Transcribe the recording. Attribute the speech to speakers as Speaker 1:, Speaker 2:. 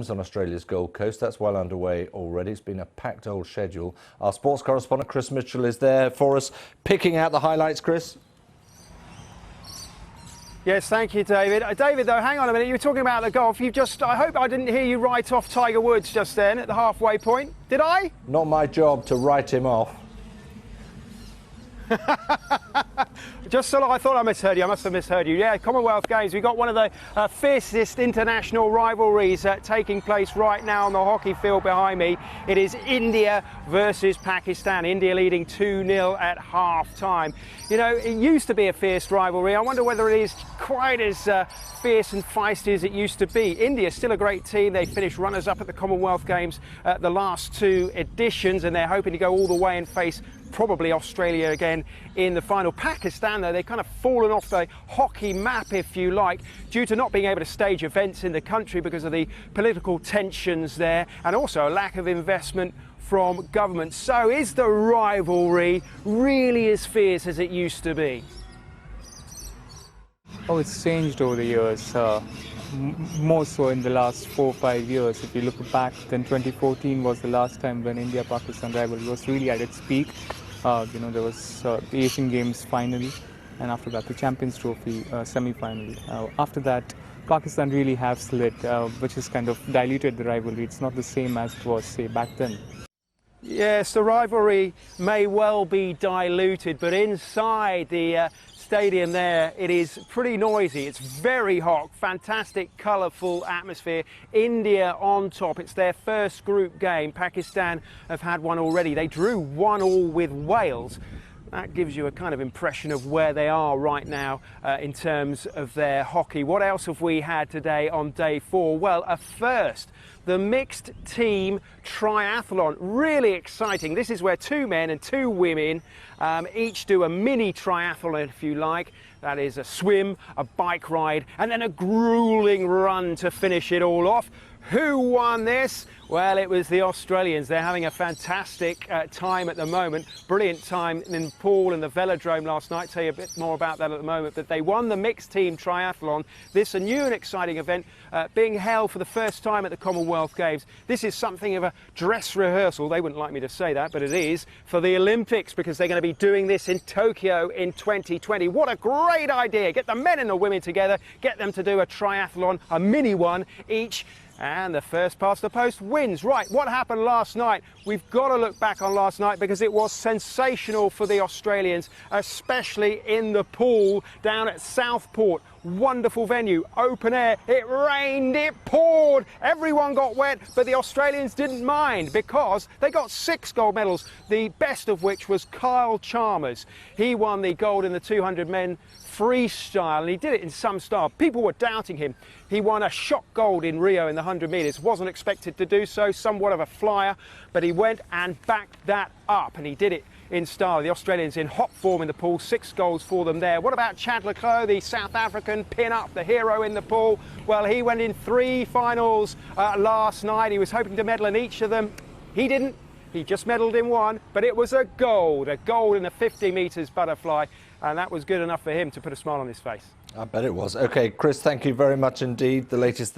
Speaker 1: Games on Australia's Gold Coast. That's well underway already. It's been a packed old schedule. Our sports correspondent Chris Mitchell is there for us, picking out the highlights. Chris?
Speaker 2: Yes, thank you, David. David, though, hang on a minute. You were talking about the golf. I hope I didn't hear you write off Tiger Woods just then at the halfway point. Did I?
Speaker 1: Not my job to write him off.
Speaker 2: Just so I thought I misheard you. I must have misheard you. Yeah, Commonwealth Games. We've got one of the fiercest international rivalries taking place right now on the hockey field behind me. It is India versus Pakistan. India leading 2-0 at half-time. You know, it used to be a fierce rivalry. I wonder whether it is quite as fierce and feisty as it used to be. India's still a great team. They finished runners-up at the Commonwealth Games at the last two editions, and they're hoping to go all the way and face probably Australia again in the final. Pakistan, though, they've kind of fallen off the hockey map, if you like, due to not being able to stage events in the country because of the political tensions there, and also a lack of investment from government. So is the rivalry really as fierce as it used to be?
Speaker 3: Oh, it's changed over the years, more so in the last 4 or 5 years. If you look back, then 2014 was the last time when India-Pakistan rivalry was really at its peak. You know, there was the Asian Games finally, and after that the Champions Trophy semi-finally. After that, Pakistan really have slid, which has kind of diluted the rivalry. It's not the same as it was, say, back then.
Speaker 2: Yes, the rivalry may well be diluted, but inside the stadium there, it is pretty noisy. It's very hot, fantastic, colourful atmosphere. India on top. It's their first group game. Pakistan have had one already. They drew 1-1 with Wales. That gives you a kind of impression of where they are right now in terms of their hockey. What else have we had today on day 4? Well, a first. The mixed team triathlon, really exciting. This is where 2 men and 2 women each do a mini triathlon, if you like. That is a swim, a bike ride, and then a grueling run to finish it all off. Who won this? Well, it was the Australians. They're having a fantastic time at the moment. Brilliant time in Poole and the velodrome last night. Tell you a bit more about that at the moment. But they won the mixed team triathlon. This a new and exciting event being held for the first time at the Commonwealth Games. This is something of a dress rehearsal. They wouldn't like me to say that, but it is for the Olympics, because they're going to be doing this in Tokyo in 2020. What a great idea. Get the men and the women together. Get them to do a triathlon, a mini one each. And the first past the post wins. Right, what happened last night? We've got to look back on last night because it was sensational for the Australians, especially in the pool down at Southport. Wonderful venue, open air. It rained, it poured, everyone got wet, but the Australians didn't mind because they got 6 gold medals, the best of which was Kyle Chalmers. He won the gold in the 200 men freestyle, and he did it in some style. People were doubting him. He won a shot gold in Rio in the 100 metres. Wasn't expected to do so, somewhat of a flyer, but he went and backed that up, and he did it in style. The Australians in hot form in the pool, 6 goals for them there. What about Chad Leclerc, the South African pin-up, the hero in the pool? Well, he went in 3 finals last night. He was hoping to medal in each of them. He didn't. He just medalled in one, but it was a gold in the 50 metres butterfly, and that was good enough for him to put a smile on his face.
Speaker 1: I bet it was. OK, Chris, thank you very much indeed. The latest